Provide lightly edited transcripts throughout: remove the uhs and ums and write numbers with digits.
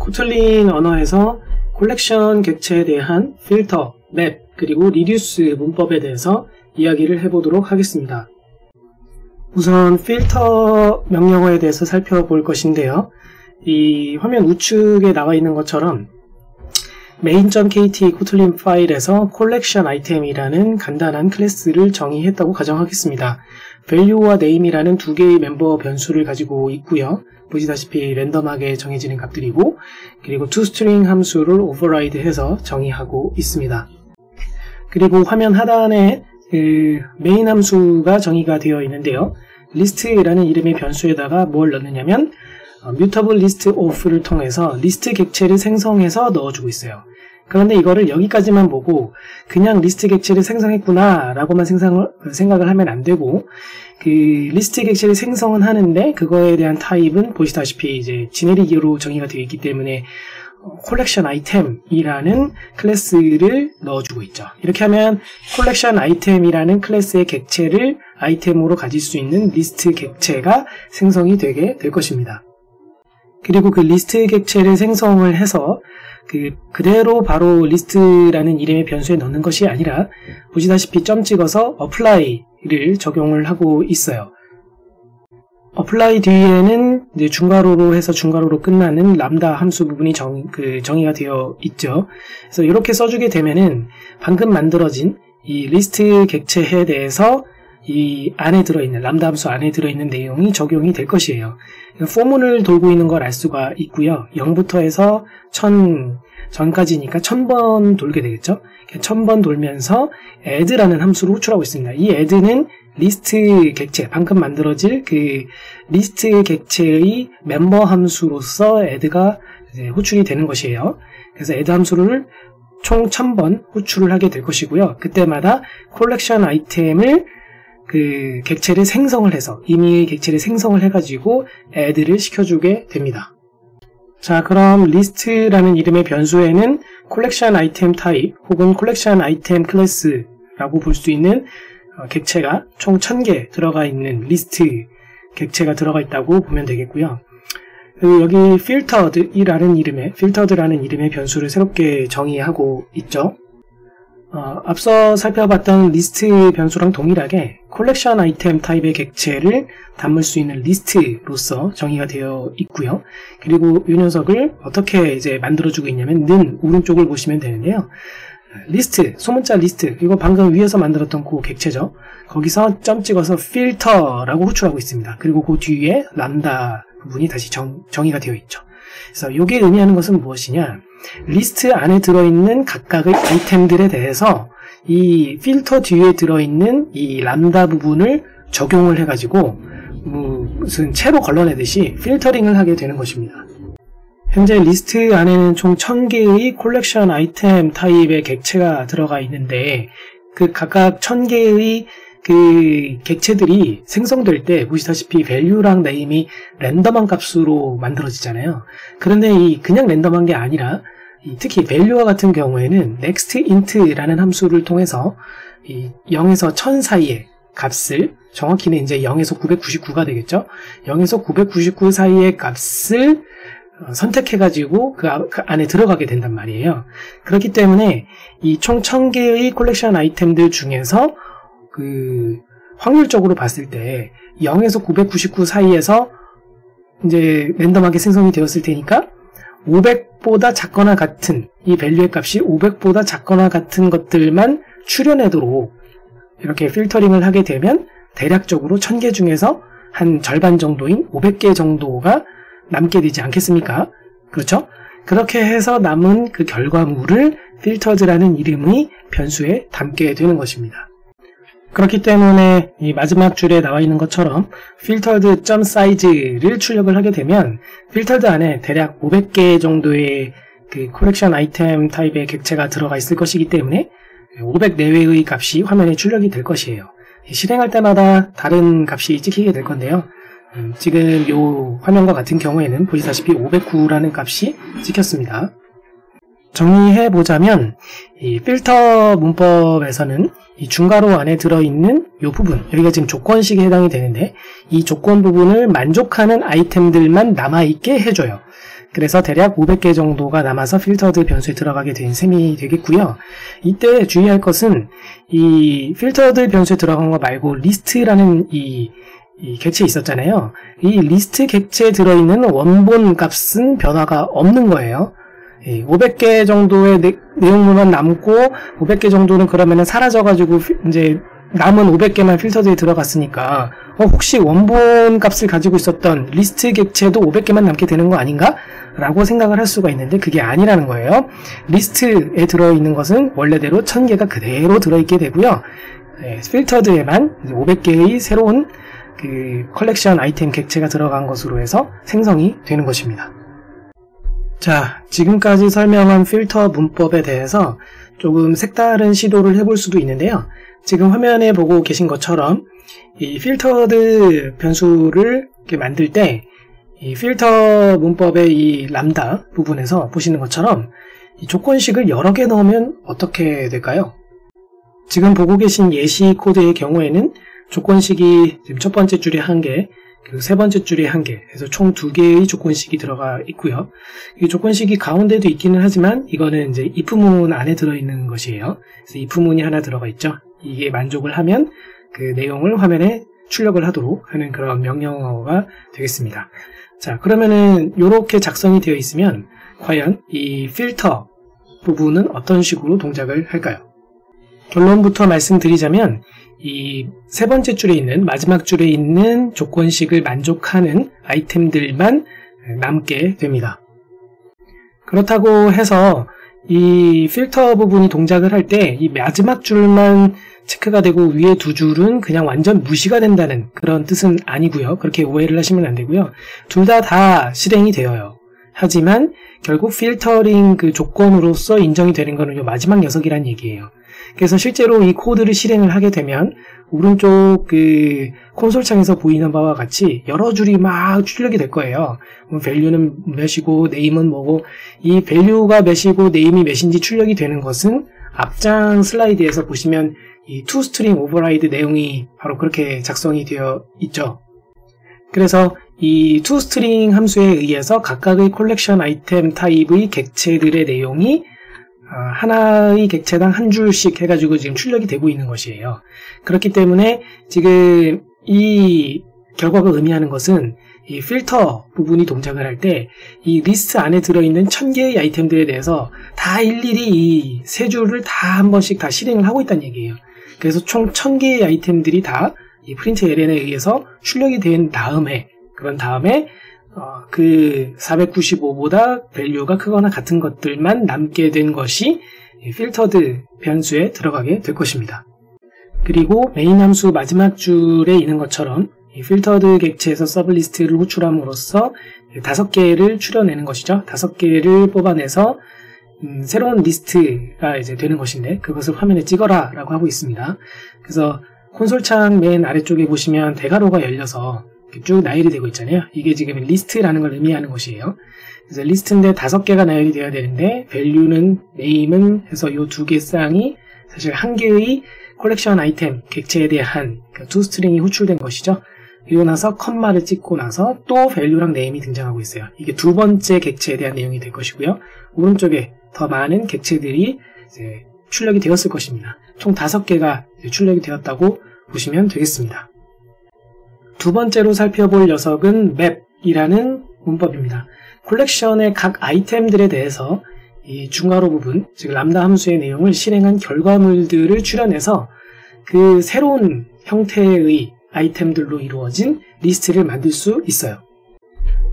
코틀린 언어에서 콜렉션 객체에 대한 필터, 맵, 그리고 리듀스 문법에 대해서 이야기를 해보도록 하겠습니다. 우선 필터 명령어에 대해서 살펴볼 것인데요. 이 화면 우측에 나와 있는 것처럼 main.kt 코틀린 파일에서 콜렉션 아이템이라는 간단한 클래스를 정의했다고 가정하겠습니다. value와 name이라는 두 개의 멤버 변수를 가지고 있고요. 보시다시피 랜덤하게 정해지는 값들이고, 그리고 toString 함수를 override해서 정의하고 있습니다. 그리고 화면 하단에 main 함수가 정의가 되어 있는데요. list라는 이름의 변수에다가 뭘 넣느냐면 mutable list of를 통해서 리스트 객체를 생성해서 넣어주고 있어요. 그런데 이거를 여기까지만 보고 그냥 리스트 객체를 생성했구나 라고만 생각을 하면 안 되고, 그 리스트 객체를 생성은 하는데 그거에 대한 타입은 보시다시피 이제 지네릭으로 정의가 되어 있기 때문에 콜렉션 아이템이라는 클래스를 넣어주고 있죠. 이렇게 하면 콜렉션 아이템이라는 클래스의 객체를 아이템으로 가질 수 있는 리스트 객체가 생성이 되게 될 것입니다. 그리고 그 리스트 객체를 생성을 해서 그대로 바로 리스트라는 이름의 변수에 넣는 것이 아니라 보시다시피 점 찍어서 apply를 적용을 하고 있어요. apply 뒤에는 이제 중괄호로 해서 중괄호로 끝나는 람다 함수 부분이 정의가 되어 있죠. 그래서 이렇게 써주게 되면은 방금 만들어진 이 리스트 객체에 대해서 이 안에 들어있는 람다 함수 안에 들어있는 내용이 적용이 될 것이에요. 포문을 돌고 있는 걸 알 수가 있고요. 0부터 해서 1000 전까지니까 1000번 돌게 되겠죠. 1000번 돌면서 add라는 함수를 호출하고 있습니다. 이 add는 리스트 객체, 방금 만들어질 그 리스트 객체의 멤버 함수로서 add가 이제 호출이 되는 것이에요. 그래서 add 함수를 총 1000번 호출을 하게 될 것이고요. 그때마다 콜렉션 아이템을 그 객체를 생성을 해서 임의의 객체를 생성을 해가지고 add를 시켜주게 됩니다. 자, 그럼 리스트라는 이름의 변수에는 콜렉션 아이템 타입 혹은 콜렉션 아이템 클래스라고 볼 수 있는 객체가 총 1000개 들어가 있는 리스트 객체가 들어가 있다고 보면 되겠고요. 여기 filtered라는 이름의 변수를 새롭게 정의하고 있죠. 앞서 살펴봤던 리스트 변수랑 동일하게 콜렉션 아이템 타입의 객체를 담을 수 있는 리스트로서 정의가 되어 있고요. 그리고 이 녀석을 어떻게 이제 만들어주고 있냐면 는 오른쪽을 보시면 되는데요. 리스트, 소문자 리스트, 이거 방금 위에서 만들었던 그 객체죠. 거기서 점 찍어서 필터라고 호출하고 있습니다. 그리고 그 뒤에 람다 부분이 다시 정의가 되어 있죠. 그래서 이게 의미하는 것은 무엇이냐? 리스트 안에 들어있는 각각의 아이템들에 대해서 이 필터 뒤에 들어있는 이 람다 부분을 적용을 해가지고 무슨 채로 걸러내듯이 필터링을 하게 되는 것입니다. 현재 리스트 안에는 총 1000개의 콜렉션 아이템 타입의 객체가 들어가 있는데 그 각각 1000개의 그 객체들이 생성될 때 보시다시피 value랑 name이 랜덤한 값으로 만들어지잖아요. 그런데 이 그냥 랜덤한 게 아니라 특히 value와 같은 경우에는 nextInt라는 함수를 통해서 이 0에서 1000 사이의 값을, 정확히는 이제 0에서 999가 되겠죠. 0에서 999 사이의 값을 선택해가지고 그 안에 들어가게 된단 말이에요. 그렇기 때문에 이 총 1000개의 콜렉션 아이템들 중에서 그 확률적으로 봤을 때 0에서 999 사이에서 이제 랜덤하게 생성이 되었을 테니까 500보다 작거나 같은 이 밸류의 값이 500보다 작거나 같은 것들만 추려내도록 이렇게 필터링을 하게 되면 대략적으로 1000개 중에서 한 절반 정도인 500개 정도가 남게 되지 않겠습니까? 그렇죠? 그렇게 해서 남은 그 결과물을 filtered라는 이름의 변수에 담게 되는 것입니다. 그렇기 때문에 이 마지막 줄에 나와 있는 것처럼 filtered.size를 출력을 하게 되면 filtered 안에 대략 500개 정도의 그 콜렉션 아이템 타입의 객체가 들어가 있을 것이기 때문에 500 내외의 값이 화면에 출력이 될 것이에요. 실행할 때마다 다른 값이 찍히게 될 건데요. 지금 이 화면과 같은 경우에는 보시다시피 509라는 값이 찍혔습니다. 정리해보자면 이 필터 문법에서는 이 중괄호 안에 들어있는 이 부분, 여기가 지금 조건식에 해당이 되는데 이 조건 부분을 만족하는 아이템들만 남아있게 해줘요. 그래서 대략 500개 정도가 남아서 필터드 변수에 들어가게 된 셈이 되겠고요. 이때 주의할 것은 이 필터드 변수에 들어간 거 말고 리스트라는 이 객체 있었잖아요. 이 리스트 객체에 들어있는 원본 값은 변화가 없는 거예요. 500개 정도의 내용물만 남고 500개 정도는 그러면은 사라져가지고 이제 남은 500개만 필터드에 들어갔으니까 혹시 원본 값을 가지고 있었던 리스트 객체도 500개만 남게 되는 거 아닌가? 라고 생각을 할 수가 있는데 그게 아니라는 거예요. 리스트에 들어있는 것은 원래대로 1000개가 그대로 들어있게 되고요. 필터드에만 500개의 새로운 그 컬렉션 아이템 객체가 들어간 것으로 해서 생성이 되는 것입니다. 자, 지금까지 설명한 필터 문법에 대해서 조금 색다른 시도를 해볼 수도 있는데요. 지금 화면에 보고 계신 것처럼 이 필터드 변수를 이렇게 만들 때 이 필터 문법의 이 람다 부분에서 보시는 것처럼 이 조건식을 여러 개 넣으면 어떻게 될까요? 지금 보고 계신 예시 코드의 경우에는 조건식이 지금 첫 번째 줄에 1개, 그리고 세 번째 줄에 1개, 그래서 총 2개의 조건식이 들어가 있고요. 이 조건식이 가운데도 있기는 하지만 이거는 이제 if문 안에 들어있는 것이에요. 그래서 if문이 하나 들어가 있죠. 이게 만족을 하면 그 내용을 화면에 출력을 하도록 하는 그런 명령어가 되겠습니다. 자, 그러면은 이렇게 작성이 되어 있으면 과연 이 필터 부분은 어떤 식으로 동작을 할까요? 결론부터 말씀드리자면 이 세 번째 줄에 있는 마지막 줄에 있는 조건식을 만족하는 아이템들만 남게 됩니다. 그렇다고 해서 이 필터 부분이 동작을 할 때 이 마지막 줄만 체크가 되고 위에 두 줄은 그냥 완전 무시가 된다는 그런 뜻은 아니고요. 그렇게 오해를 하시면 안 되고요. 둘 다 실행이 되어요. 하지만 결국 필터링 그 조건으로서 인정이 되는 거는 이 마지막 녀석이란 얘기예요. 그래서 실제로 이 코드를 실행을 하게 되면 오른쪽 그 콘솔 창에서 보이는 바와 같이 여러 줄이 막 출력이 될 거예요. value는 몇이고 name은 뭐고 이 value가 몇이고 name이 몇인지 출력이 되는 것은 앞장 슬라이드에서 보시면 이 toString override 내용이 바로 그렇게 작성이 되어 있죠. 그래서 이 toString 함수에 의해서 각각의 컬렉션 아이템 타입의 객체들의 내용이 하나의 객체당 한 줄씩 해가지고 지금 출력이 되고 있는 것이에요. 그렇기 때문에 지금 이 결과가 의미하는 것은 이 필터 부분이 동작을 할 때 이 리스트 안에 들어있는 1000개의 아이템들에 대해서 다 일일이 이 세 줄을 다 한 번씩 다 실행을 하고 있다는 얘기예요. 그래서 총 1000개의 아이템들이 다 이 프린트 ln에 의해서 출력이 된 다음에 그런 다음에 그 495보다 밸류가 크거나 같은 것들만 남게 된 것이 필터드 변수에 들어가게 될 것입니다. 그리고 메인 함수 마지막 줄에 있는 것처럼 이 필터드 객체에서 서브리스트를 호출함으로써 5개를 추려내는 것이죠. 5개를 뽑아내서 새로운 리스트가 이제 되는 것인데 그것을 화면에 찍어라 라고 하고 있습니다. 그래서 콘솔창 맨 아래쪽에 보시면 대괄호가 열려서 쭉 나열이 되고 있잖아요. 이게 지금 리스트라는 걸 의미하는 것이에요. 그래서 리스트인데 5개가 나열이 되어야 되는데 value는 name은 해서 이 2개 쌍이 사실 한 개의 컬렉션 아이템 객체에 대한 toString이 호출된 것이죠. 그리고 나서 컴마를 찍고 나서 또 value랑 name이 등장하고 있어요. 이게 두 번째 객체에 대한 내용이 될 것이고요. 오른쪽에 더 많은 객체들이 이제 출력이 되었을 것입니다. 총 5개가 출력이 되었다고 보시면 되겠습니다. 두 번째로 살펴볼 녀석은 map이라는 문법입니다. 콜렉션의 각 아이템들에 대해서 이 중괄호 부분, 즉 람다 함수의 내용을 실행한 결과물들을 추려내서 그 새로운 형태의 아이템들로 이루어진 리스트를 만들 수 있어요.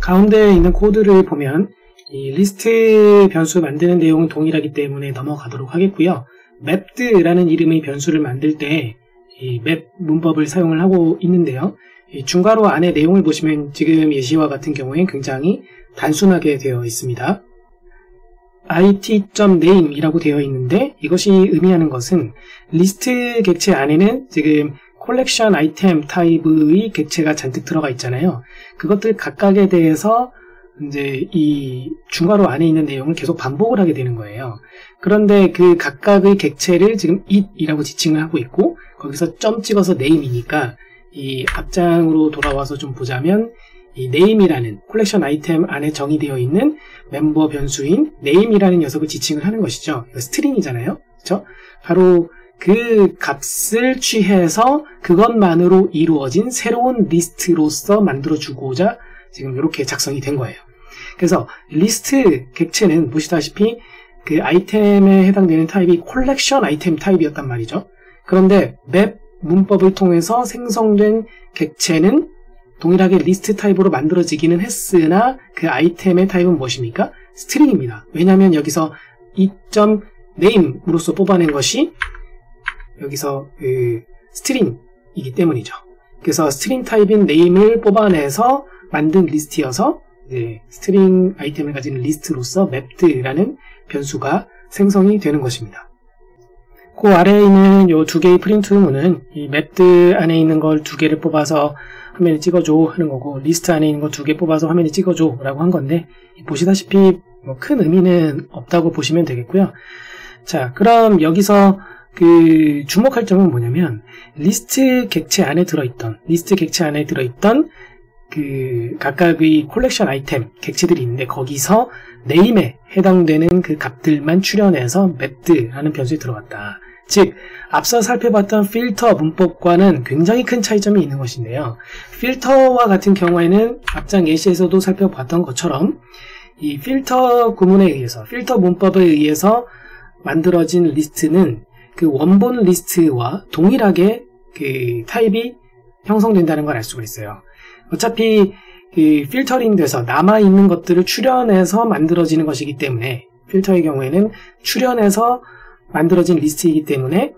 가운데에 있는 코드를 보면 이 리스트 변수 만드는 내용은 동일하기 때문에 넘어가도록 하겠고요. mapd라는 이름의 변수를 만들 때 이 map 문법을 사용을 하고 있는데요. 이 중괄호 안에 내용을 보시면 지금 예시와 같은 경우에 굉장히 단순하게 되어 있습니다. it.name 이라고 되어 있는데 이것이 의미하는 것은 리스트 객체 안에는 지금 콜렉션 아이템 타입의 객체가 잔뜩 들어가 있잖아요. 그것들 각각에 대해서 이제 이 중괄호 안에 있는 내용을 계속 반복을 하게 되는 거예요. 그런데 그 각각의 객체를 지금 it이라고 지칭을 하고 있고 거기서 점 찍어서 name이니까 이 앞장으로 돌아와서 좀 보자면 이 name이라는 콜렉션 아이템 안에 정의되어 있는 멤버 변수인 name이라는 녀석을 지칭을 하는 것이죠. 이거 스트링이잖아요. 그렇죠? 바로 그 값을 취해서 그것만으로 이루어진 새로운 리스트로서 만들어주고자 지금 이렇게 작성이 된 거예요. 그래서 리스트 객체는 보시다시피 그 아이템에 해당되는 타입이 콜렉션 아이템 타입이었단 말이죠. 그런데 맵 문법을 통해서 생성된 객체는 동일하게 리스트 타입으로 만들어지기는 했으나 그 아이템의 타입은 무엇입니까? 스트링입니다. 왜냐하면 여기서 .name으로서 뽑아낸 것이 여기서 스트링이기 때문이죠. 그래서 스트링 타입인 name을 뽑아내서 만든 리스트여서 스트링 아이템을 가진 리스트로서 mapped라는 변수가 생성이 되는 것입니다. 그 아래에 있는 이 두 개의 프린트 문은 이 mapped 안에 있는 걸 두 개를 뽑아서 화면에 찍어줘 하는 거고, 리스트 안에 있는 거 두 개 뽑아서 화면에 찍어줘 라고 한 건데, 보시다시피 큰 의미는 없다고 보시면 되겠고요. 자, 그럼 여기서 그 주목할 점은 뭐냐면 리스트 객체 안에 들어있던 그 각각의 콜렉션 아이템 객체들이 있는데 거기서 네임에 해당되는 그 값들만 추려내서 mapped라는 변수에 들어갔다. 즉 앞서 살펴봤던 필터 문법과는 굉장히 큰 차이점이 있는 것인데요. 필터와 같은 경우에는 앞장 예시에서도 살펴봤던 것처럼 이 필터 구문에 의해서 필터 문법에 의해서 만들어진 리스트는 그 원본 리스트와 동일하게 그 타입이 형성된다는 걸 알 수가 있어요. 어차피 그 필터링 돼서 남아있는 것들을 추려내서 만들어지는 것이기 때문에, 필터의 경우에는 추려내서 만들어진 리스트이기 때문에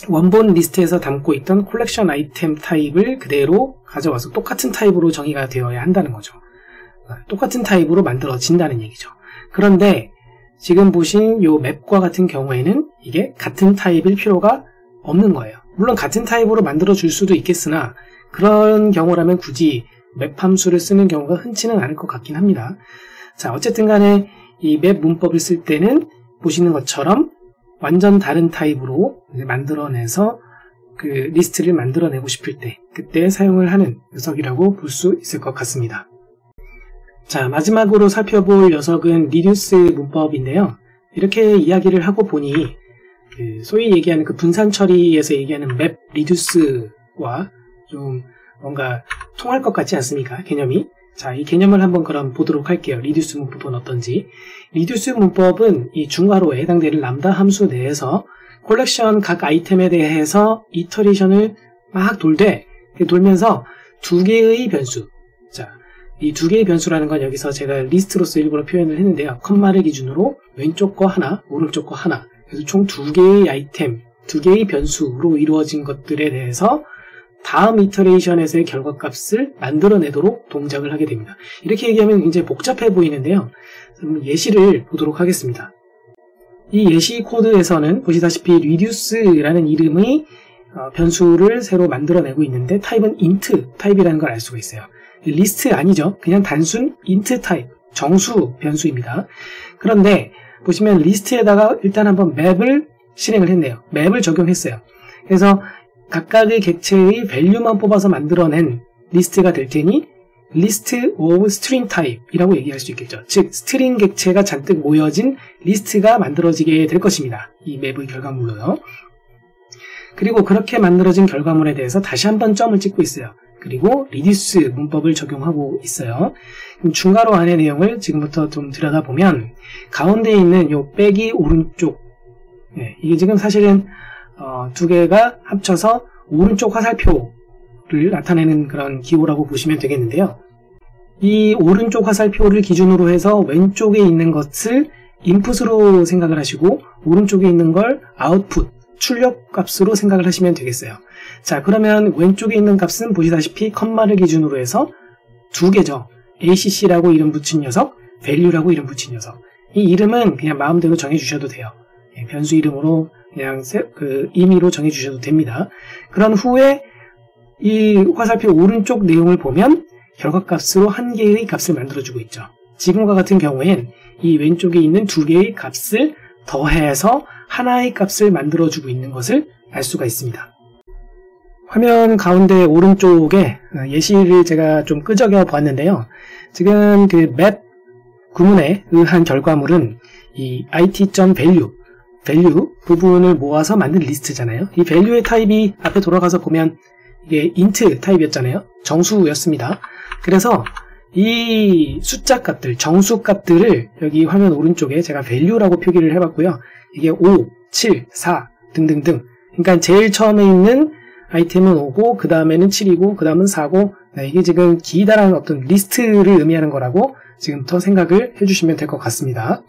원본 리스트에서 담고 있던 콜렉션 아이템 타입을 그대로 가져와서 똑같은 타입으로 정의가 되어야 한다는 거죠. 똑같은 타입으로 만들어진다는 얘기죠. 그런데 지금 보신 요 맵과 같은 경우에는 이게 같은 타입일 필요가 없는 거예요. 물론 같은 타입으로 만들어 줄 수도 있겠으나 그런 경우라면 굳이 맵 함수를 쓰는 경우가 흔치는 않을 것 같긴 합니다. 자, 어쨌든 간에 이 맵 문법을 쓸 때는 보시는 것처럼 완전 다른 타입으로 만들어내서 그 리스트를 만들어내고 싶을 때 그때 사용을 하는 녀석이라고 볼 수 있을 것 같습니다. 자, 마지막으로 살펴볼 녀석은 리듀스 문법인데요. 이렇게 이야기를 하고 보니 소위 얘기하는 그 분산 처리에서 얘기하는 맵 리듀스와 좀 뭔가 통할 것 같지 않습니까? 개념이. 자, 이 개념을 한번 그럼 보도록 할게요. 리듀스 문법은 어떤지. 리듀스 문법은 이 중괄호에 해당되는 람다 함수 내에서 콜렉션 각 아이템에 대해서 이터레이션을 막 돌면서 두 개의 변수. 자, 이 두 개의 변수라는 건 여기서 제가 리스트로서 일부러 표현을 했는데요. 컴마를 기준으로 왼쪽 거 하나, 오른쪽 거 하나. 그래서 총 두 개의 아이템, 두 개의 변수로 이루어진 것들에 대해서 다음 이터레이션에서의 결과값을 만들어내도록 동작을 하게 됩니다. 이렇게 얘기하면 굉장히 복잡해 보이는데요. 예시를 보도록 하겠습니다. 이 예시 코드에서는 보시다시피 reduce라는 이름의 변수를 새로 만들어내고 있는데 타입은 int 타입이라는 걸 알 수가 있어요. 리스트 아니죠. 그냥 단순 int 타입, 정수 변수입니다. 그런데 보시면 리스트에다가 일단 한번 맵을 실행을 했네요. 맵을 적용했어요. 그래서 각각의 객체의 밸류만 뽑아서 만들어낸 리스트가 될 테니 list of string type이라고 얘기할 수 있겠죠. 즉 스트링 객체가 잔뜩 모여진 리스트가 만들어지게 될 것입니다. 이 맵의 결과물로요. 그리고 그렇게 만들어진 결과물에 대해서 다시 한번 점을 찍고 있어요. 그리고 reduce 문법을 적용하고 있어요. 그럼 중괄호 안의 내용을 지금부터 좀 들여다보면 가운데 있는 요 빼기 오른쪽, 이게 지금 사실은 두 개가 합쳐서 오른쪽 화살표를 나타내는 그런 기호라고 보시면 되겠는데요. 이 오른쪽 화살표를 기준으로 해서 왼쪽에 있는 것을 인풋으로 생각을 하시고 오른쪽에 있는 걸 아웃풋, 출력 값으로 생각을 하시면 되겠어요. 자, 그러면 왼쪽에 있는 값은 보시다시피 컴마를 기준으로 해서 두 개죠. ACC라고 이름 붙인 녀석, value라고 이름 붙인 녀석. 이 이름은 그냥 마음대로 정해주셔도 돼요. 변수 이름으로 그냥 그 임의로 정해주셔도 됩니다. 그런 후에 이 화살표 오른쪽 내용을 보면 결과값으로 한 개의 값을 만들어주고 있죠. 지금과 같은 경우엔 이 왼쪽에 있는 두 개의 값을 더해서 하나의 값을 만들어주고 있는 것을 알 수가 있습니다. 화면 가운데 오른쪽에 예시를 제가 좀 끄적여 보았는데요. 지금 그 맵 구문에 의한 결과물은 이 it.value 부분을 모아서 만든 리스트잖아요. 이 value의 타입이 앞에 돌아가서 보면 이게 int 타입이었잖아요. 정수였습니다. 그래서 이 숫자 값들, 정수 값들을 여기 화면 오른쪽에 제가 value라고 표기를 해봤고요. 이게 5, 7, 4 등등등. 그러니까 제일 처음에 있는 아이템은 5고 그 다음에는 7이고 그 다음은 4고 이게 지금 기다란 어떤 리스트를 의미하는 거라고 지금부터 생각을 해주시면 될 것 같습니다.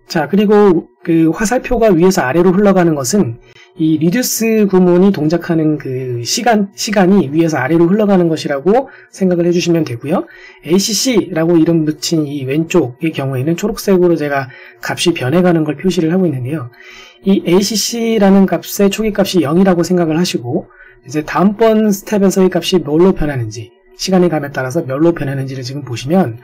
자, 그리고 그 화살표가 위에서 아래로 흘러가는 것은 이 reduce 구문이 동작하는 그 시간이 위에서 아래로 흘러가는 것이라고 생각을 해주시면 되고요. ACC라고 이름 붙인 이 왼쪽의 경우에는 초록색으로 제가 값이 변해가는 걸 표시를 하고 있는데요. 이 ACC라는 값의 초기값이 0이라고 생각을 하시고 이제 다음번 스텝에서의 값이 뭘로 변하는지 시간의 감에 따라서 뭘로 변하는지를 지금 보시면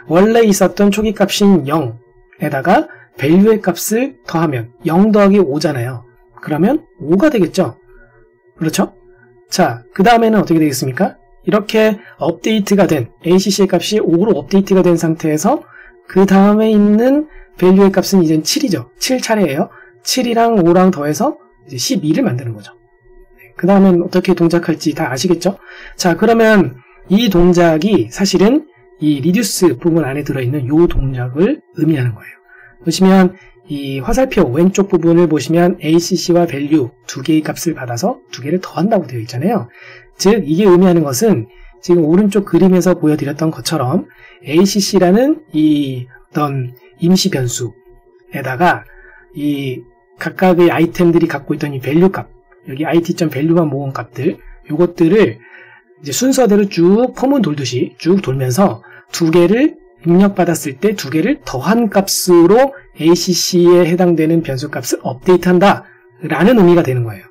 원래 있었던 초기값인 0에다가 value의 값을 더하면 0 더하기 5잖아요. 그러면 5가 되겠죠? 그렇죠? 자, 그 다음에는 어떻게 되겠습니까? 이렇게 업데이트가 된 ACC의 값이 5로 업데이트가 된 상태에서 그 다음에 있는 value의 값은 이제 7이죠. 7차례예요. 7이랑 5랑 더해서 이제 12를 만드는 거죠. 그 다음엔 어떻게 동작할지 다 아시겠죠? 자, 그러면 이 동작이 사실은 이 reduce 부분 안에 들어있는 이 동작을 의미하는 거예요. 보시면 이 화살표 왼쪽 부분을 보시면 ACC와 value 두 개의 값을 받아서 두 개를 더한다고 되어 있잖아요. 즉 이게 의미하는 것은 지금 오른쪽 그림에서 보여드렸던 것처럼 ACC라는 이 어떤 임시 변수에다가 이 각각의 아이템들이 갖고 있던 이 value 값, 여기 it.value만 모은 값들, 요것들을 이제 순서대로 쭉 포문 돌듯이 쭉 돌면서 두 개를 입력받았을 때 두 개를 더한 값으로 ACC에 해당되는 변수 값을 업데이트한다 라는 의미가 되는 거예요.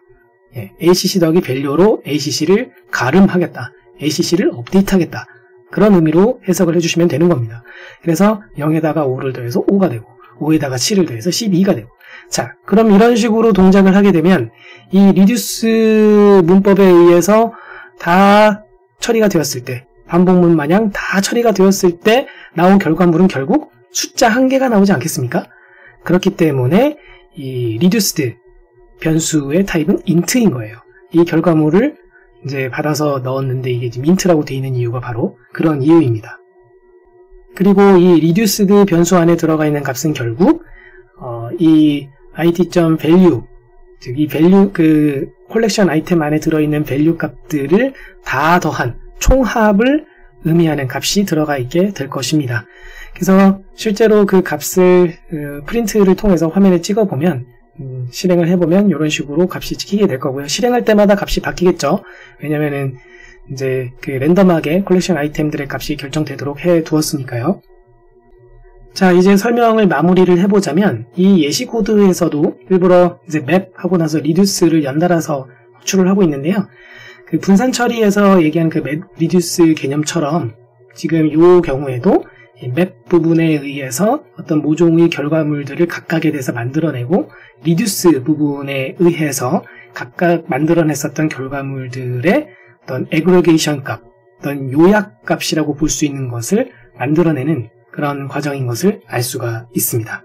ACC 더하기 value로 ACC를 가름하겠다, ACC를 업데이트하겠다, 그런 의미로 해석을 해주시면 되는 겁니다. 그래서 0에다가 5를 더해서 5가 되고 5에다가 7을 더해서 12가 되고, 자, 그럼 이런 식으로 동작을 하게 되면 이 reduce 문법에 의해서 다 처리가 되었을 때, 반복문 마냥 다 처리가 되었을 때 나온 결과물은 결국 숫자 한 개가 나오지 않겠습니까? 그렇기 때문에 이 reduced 변수의 타입은 int인 거예요. 이 결과물을 이제 받아서 넣었는데 이게 지금 int라고 되어 있는 이유가 바로 그런 이유입니다. 그리고 이 reduced 변수 안에 들어가 있는 값은 결국 이 it.value, 즉 이 value 그 콜렉션 아이템 안에 들어있는 value 값들을 다 더한 총합을 의미하는 값이 들어가 있게 될 것입니다. 그래서 실제로 그 값을 프린트를 통해서 화면에 찍어보면 실행을 해보면 이런 식으로 값이 찍히게 될 거고요. 실행할 때마다 값이 바뀌겠죠. 왜냐면은 이제 그 랜덤하게 콜렉션 아이템들의 값이 결정되도록 해 두었으니까요. 자, 이제 설명을 마무리를 해보자면 이 예시 코드에서도 일부러 이제 맵 하고 나서 reduce를 연달아서 호출을 하고 있는데요. 그 분산 처리에서 얘기한 그 맵 reduce 개념처럼 지금 이 경우에도 맵 부분에 의해서 어떤 모종의 결과물들을 각각에 대해서 만들어내고 reduce 부분에 의해서 각각 만들어냈었던 결과물들의 어떤 aggregation 값, 어떤 요약 값이라고 볼 수 있는 것을 만들어내는 그런 과정인 것을 알 수가 있습니다.